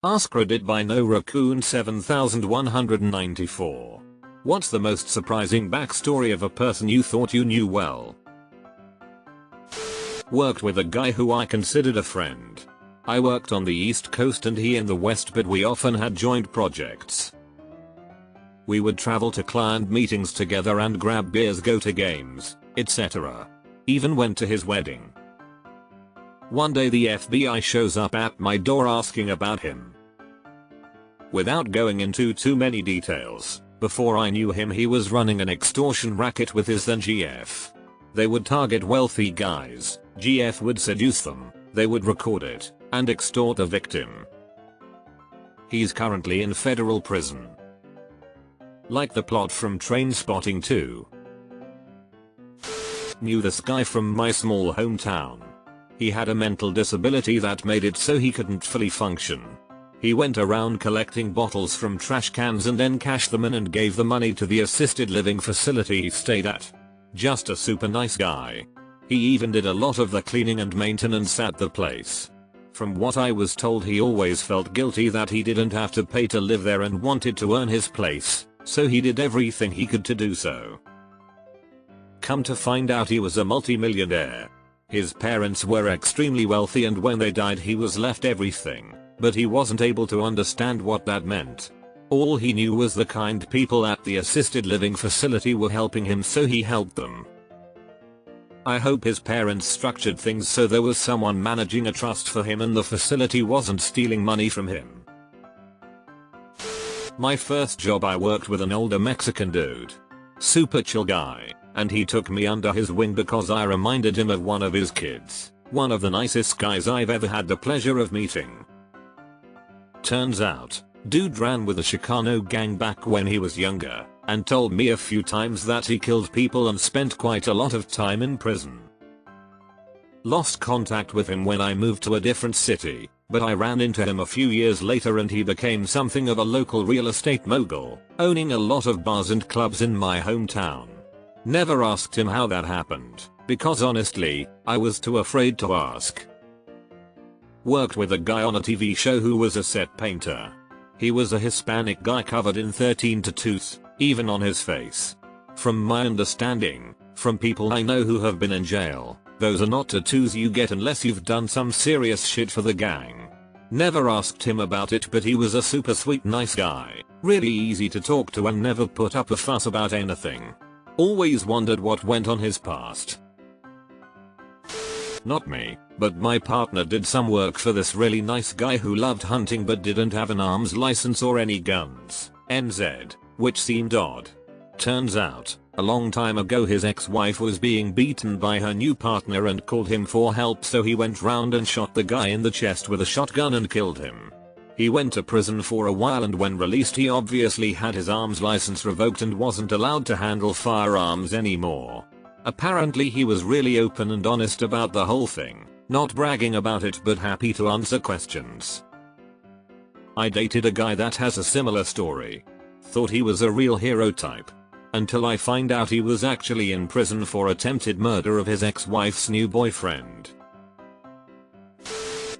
Ask Reddit by No Raccoon 7194. What's the most surprising backstory of a person you thought you knew well? Worked with a guy who I considered a friend. I worked on the East Coast and he in the West, but we often had joint projects. We would travel to client meetings together and grab beers, go to games, etc. Even went to his wedding. One day the FBI shows up at my door asking about him. Without going into too many details, before I knew him he was running an extortion racket with his then GF. They would target wealthy guys, GF would seduce them, they would record it, and extort a victim. He's currently in federal prison. Like the plot from Trainspotting 2. Knew this guy from my small hometown. He had a mental disability that made it so he couldn't fully function. He went around collecting bottles from trash cans and then cashed them in and gave the money to the assisted living facility he stayed at. Just a super nice guy. He even did a lot of the cleaning and maintenance at the place. From what I was told, he always felt guilty that he didn't have to pay to live there and wanted to earn his place, so he did everything he could to do so. Come to find out, he was a multi-millionaire. His parents were extremely wealthy and when they died he was left everything, but he wasn't able to understand what that meant. All he knew was the kind people at the assisted living facility were helping him, so he helped them. I hope his parents structured things so there was someone managing a trust for him and the facility wasn't stealing money from him. My first job, I worked with an older Mexican dude. Super chill guy. And he took me under his wing because I reminded him of one of his kids. One of the nicest guys I've ever had the pleasure of meeting. Turns out, dude ran with a Chicano gang back when he was younger, and told me a few times that he killed people and spent quite a lot of time in prison. Lost contact with him when I moved to a different city, but I ran into him a few years later and he became something of a local real estate mogul, owning a lot of bars and clubs in my hometown. Never asked him how that happened, because honestly, I was too afraid to ask. Worked with a guy on a TV show who was a set painter. He was a Hispanic guy covered in 13 tattoos, even on his face. From my understanding, from people I know who have been in jail, those are not tattoos you get unless you've done some serious shit for the gang. Never asked him about it, but he was a super sweet nice guy, really easy to talk to and never put up a fuss about anything. Always wondered what went on his past. Not me, but my partner did some work for this really nice guy who loved hunting but didn't have an arms license or any guns, NZ, which seemed odd. Turns out, a long time ago his ex-wife was being beaten by her new partner and called him for help, so he went round and shot the guy in the chest with a shotgun and killed him. He went to prison for a while and when released he obviously had his arms license revoked and wasn't allowed to handle firearms anymore. Apparently he was really open and honest about the whole thing, not bragging about it but happy to answer questions. I dated a guy that has a similar story. Thought he was a real hero type. Until I find out he was actually in prison for attempted murder of his ex-wife's new boyfriend.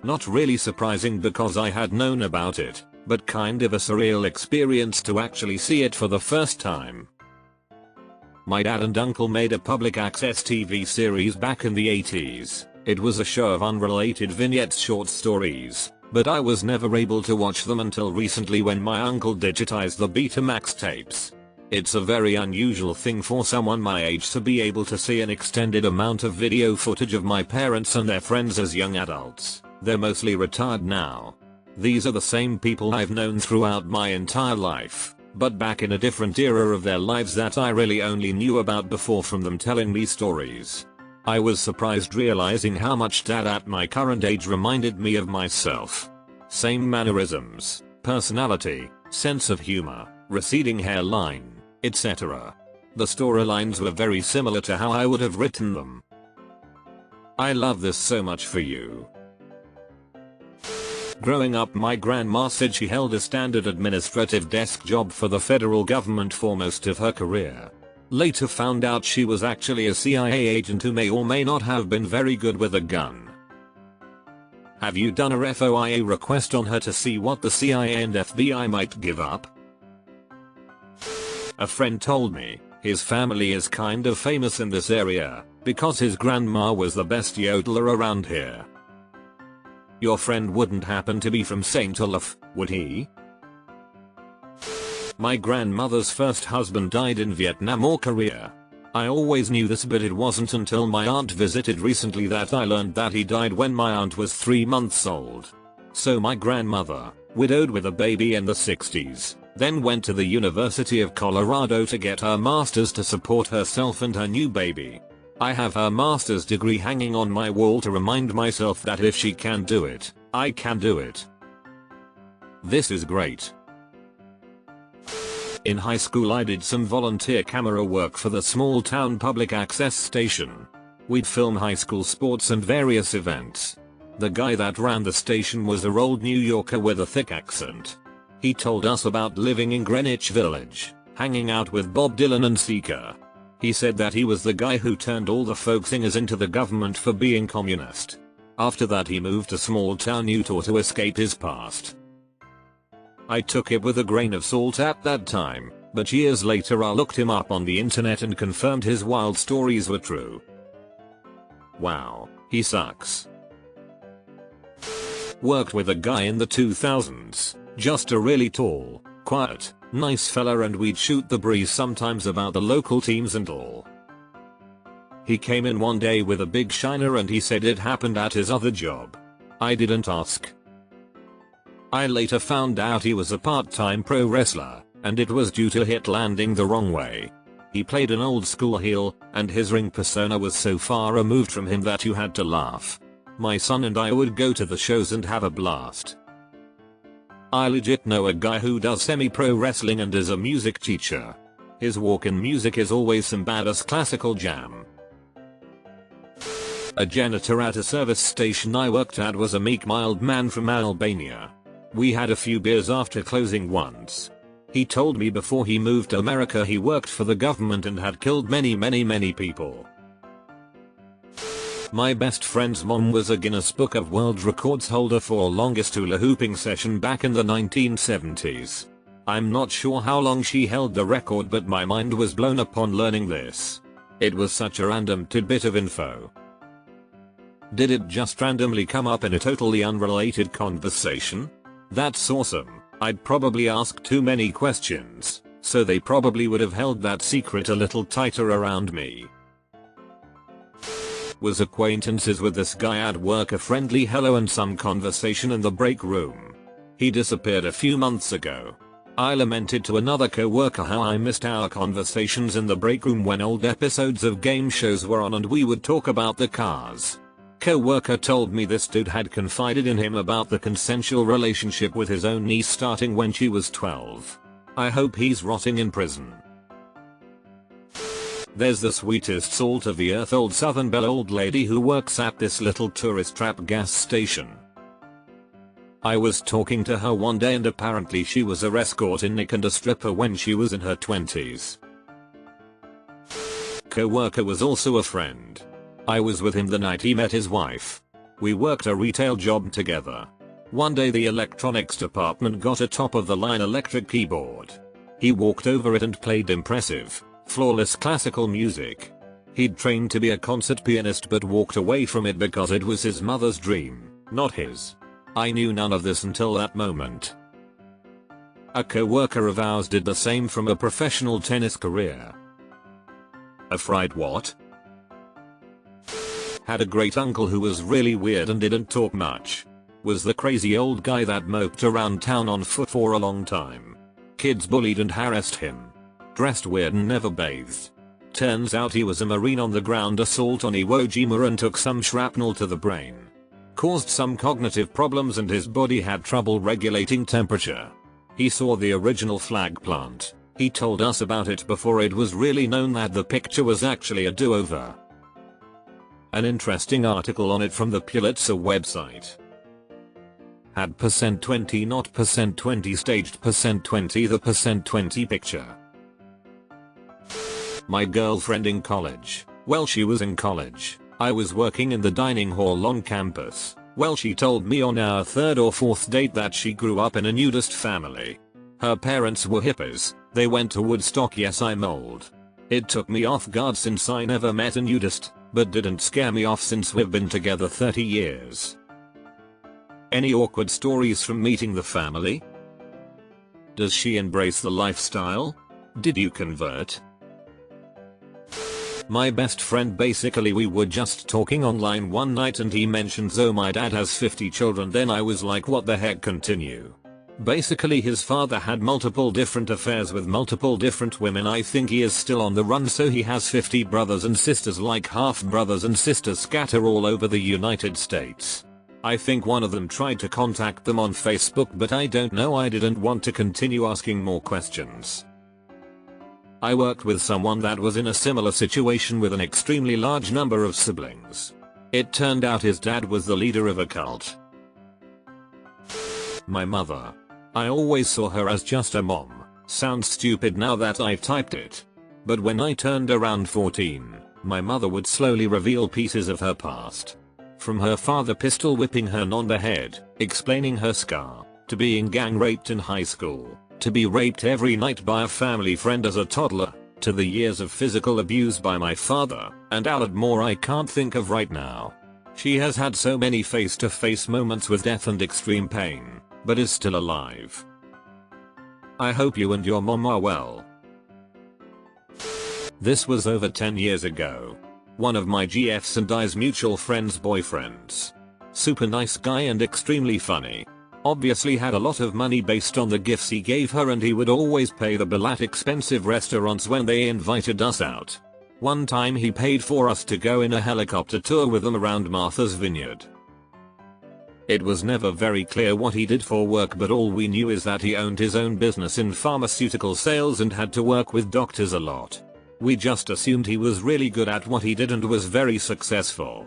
Not really surprising because I had known about it, but kind of a surreal experience to actually see it for the first time. My dad and uncle made a public access TV series back in the 80s. It was a show of unrelated vignettes, short stories, but I was never able to watch them until recently when my uncle digitized the Betamax tapes. It's a very unusual thing for someone my age to be able to see an extended amount of video footage of my parents and their friends as young adults. They're mostly retired now. These are the same people I've known throughout my entire life, but back in a different era of their lives that I really only knew about before from them telling me stories. I was surprised realizing how much dad at my current age reminded me of myself. Same mannerisms, personality, sense of humor, receding hairline, etc. The storylines were very similar to how I would have written them. I love this so much for you. Growing up, my grandma said she held a standard administrative desk job for the federal government for most of her career. Later found out she was actually a CIA agent who may or may not have been very good with a gun. Have you done a FOIA request on her to see what the CIA and FBI might give up? A friend told me his family is kind of famous in this area because his grandma was the best yodeler around here. Your friend wouldn't happen to be from St. Olaf, would he? My grandmother's first husband died in Vietnam or Korea. I always knew this, but it wasn't until my aunt visited recently that I learned that he died when my aunt was 3 months old. So my grandmother, widowed with a baby in the 60s, then went to the University of Colorado to get her master's to support herself and her new baby. I have her master's degree hanging on my wall to remind myself that if she can do it, I can do it. This is great. In high school I did some volunteer camera work for the small town public access station. We'd film high school sports and various events. The guy that ran the station was a old New Yorker with a thick accent. He told us about living in Greenwich Village, hanging out with Bob Dylan and Seeker. He said that he was the guy who turned all the folk singers into the government for being communist. After that he moved to small town Utah to escape his past. I took it with a grain of salt at that time, but years later I looked him up on the internet and confirmed his wild stories were true. Wow, he sucks. Worked with a guy in the 2000s, just a really tall, quiet, nice fella, and we'd shoot the breeze sometimes about the local teams and all. He came in one day with a big shiner and he said it happened at his other job. I didn't ask. I later found out he was a part-time pro wrestler, and it was due to hit landing the wrong way. He played an old school heel, and his ring persona was so far removed from him that you had to laugh. My son and I would go to the shows and have a blast. I legit know a guy who does semi-pro wrestling and is a music teacher. His walk-in music is always some badass classical jam. A janitor at a service station I worked at was a meek mild man from Albania. We had a few beers after closing once. He told me before he moved to America he worked for the government and had killed many people. My best friend's mom was a Guinness Book of World Records holder for longest hula hooping session back in the 1970s. I'm not sure how long she held the record, but my mind was blown upon learning this. It was such a random tidbit of info. Did it just randomly come up in a totally unrelated conversation? That's awesome. I'd probably ask too many questions, so they probably would have held that secret a little tighter around me. Was acquaintances with this guy at work, a friendly hello and some conversation in the break room. He disappeared a few months ago. I lamented to another co-worker how I missed our conversations in the break room when old episodes of game shows were on and we would talk about the cars. Co-worker told me this dude had confided in him about the consensual relationship with his own niece starting when she was 12. I hope he's rotting in prison. There's the sweetest salt of the earth old Southern Belle old lady who works at this little tourist trap gas station. I was talking to her one day and apparently she was a escort in Nick and a stripper when she was in her 20s. Co-worker was also a friend. I was with him the night he met his wife. We worked a retail job together. One day the electronics department got a top-of-the-line electric keyboard. He walked over it and played impressive, flawless classical music. He'd trained to be a concert pianist but walked away from it because it was his mother's dream, not his. I knew none of this until that moment. A co-worker of ours did the same from a professional tennis career. A fried what? Had a great uncle who was really weird and didn't talk much. Was the crazy old guy that moped around town on foot for a long time. Kids bullied and harassed him. Dressed weird and never bathed. Turns out he was a Marine on the ground assault on Iwo Jima and took some shrapnel to the brain. Caused some cognitive problems and his body had trouble regulating temperature. He saw the original flag plant. He told us about it before it was really known that the picture was actually a do-over. An interesting article on it from the Pulitzer website. Had %20 not %20 staged %20 the %20 picture. My girlfriend in college. Well, she was in college. I was working in the dining hall on campus. Well, she told me on our third or fourth date that she grew up in a nudist family. Her parents were hippies, they went to Woodstock. Yes, I'm old. It took me off guard since I never met a nudist, but didn't scare me off since we've been together 30 years. Any awkward stories from meeting the family? Does she embrace the lifestyle? Did you convert? My best friend, basically we were just talking online one night and he mentioned, oh my dad has 50 children. Then I was like, what the heck, continue. Basically his father had multiple different affairs with multiple different women. I think he is still on the run, so he has 50 brothers and sisters, like half brothers and sisters scatter all over the United States. I think one of them tried to contact them on Facebook, but I don't know, I didn't want to continue asking more questions. I worked with someone that was in a similar situation with an extremely large number of siblings. It turned out his dad was the leader of a cult. My mother. I always saw her as just a mom. Sounds stupid now that I've typed it. But when I turned around 14, my mother would slowly reveal pieces of her past. From her father pistol whipping her on the head, explaining her scar, to being gang raped in high school, to be raped every night by a family friend as a toddler, to the years of physical abuse by my father, and a lot more I can't think of right now. She has had so many face-to-face moments with death and extreme pain, but is still alive. I hope you and your mom are well. This was over 10 years ago. One of my GF's and I's mutual friend's boyfriends. Super nice guy and extremely funny. Obviously had a lot of money based on the gifts he gave her, and he would always pay the bill at expensive restaurants when they invited us out. One time he paid for us to go in a helicopter tour with them around Martha's Vineyard. It was never very clear what he did for work, but all we knew is that he owned his own business in pharmaceutical sales and had to work with doctors a lot. We just assumed he was really good at what he did and was very successful.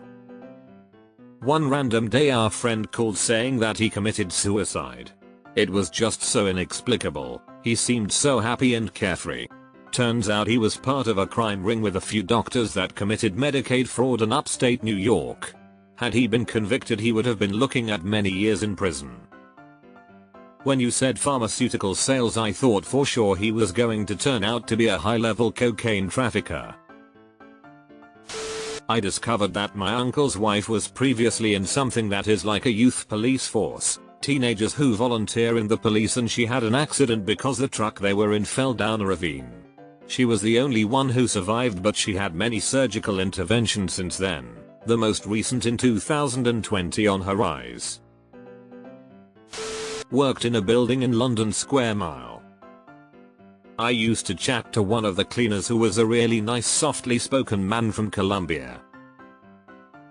One random day our friend called saying that he committed suicide. It was just so inexplicable. He seemed so happy and carefree. Turns out he was part of a crime ring with a few doctors that committed Medicaid fraud in upstate New York. Had he been convicted, he would have been looking at many years in prison. When you said pharmaceutical sales, I thought for sure he was going to turn out to be a high-level cocaine trafficker. I discovered that my uncle's wife was previously in something that is like a youth police force, teenagers who volunteer in the police, and she had an accident because the truck they were in fell down a ravine. She was the only one who survived, but she had many surgical interventions since then, the most recent in 2020 on her eyes. Worked in a building in London Square Mile. I used to chat to one of the cleaners who was a really nice, softly spoken man from Colombia.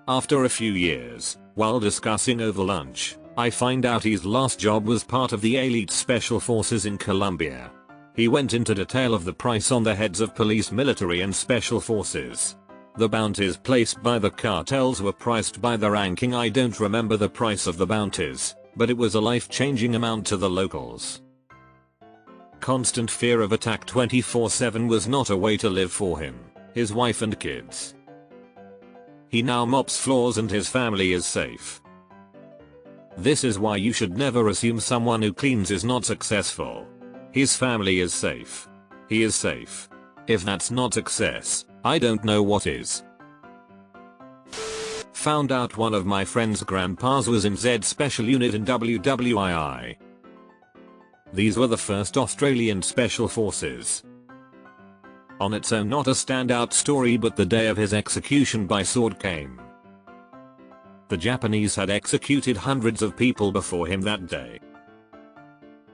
After a few years, while discussing over lunch, I find out his last job was part of the elite special forces in Colombia. He went into detail of the price on the heads of police, military and special forces. The bounties placed by the cartels were priced by the ranking. I don't remember the price of the bounties, but it was a life-changing amount to the locals. Constant fear of attack 24/7 was not a way to live for him, his wife and kids. He now mops floors and his family is safe. This is why you should never assume someone who cleans is not successful. His family is safe. He is safe. If that's not success, I don't know what is. Found out one of my friend's grandpas was in Z Special Unit in WWII. These were the first Australian Special Forces. On its own, not a standout story, but the day of his execution by sword came. The Japanese had executed hundreds of people before him that day.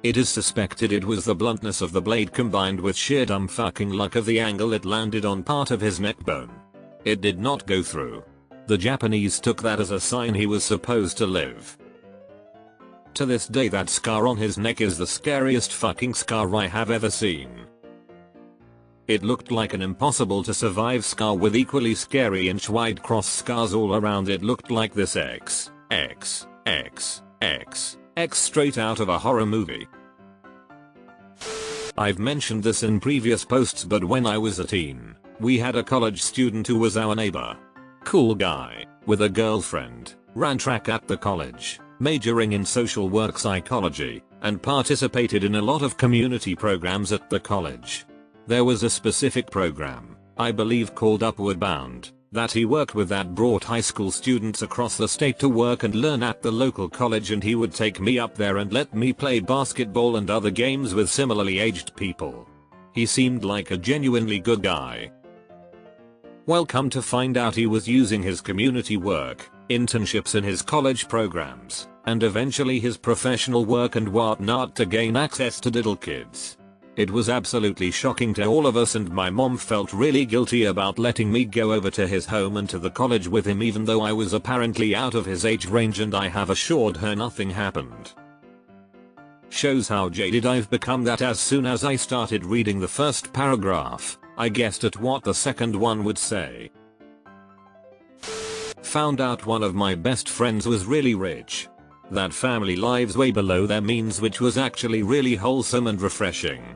It is suspected it was the bluntness of the blade combined with sheer dumb fucking luck of the angle it landed on part of his neck bone. It did not go through. The Japanese took that as a sign he was supposed to live. To this day, that scar on his neck is the scariest fucking scar I have ever seen. It looked like an impossible to survive scar with equally scary inch-wide cross scars all around. It looked like this X straight out of a horror movie. I've mentioned this in previous posts, but when I was a teen, we had a college student who was our neighbor. Cool guy, with a girlfriend, ran track at the college, majoring in social work psychology, and participated in a lot of community programs at the college. There was a specific program, I believe called Upward Bound, that he worked with that brought high school students across the state to work and learn at the local college, and he would take me up there and let me play basketball and other games with similarly aged people. He seemed like a genuinely good guy. Well, come to find out he was using his community work, internships in his college programs, and eventually his professional work and whatnot to gain access to little kids. It was absolutely shocking to all of us, and my mom felt really guilty about letting me go over to his home and to the college with him, even though I was apparently out of his age range, and I have assured her nothing happened. Shows how jaded I've become that as soon as I started reading the first paragraph, I guessed at what the second one would say. Found out one of my best friends was really rich. That family lives way below their means, which was actually really wholesome and refreshing.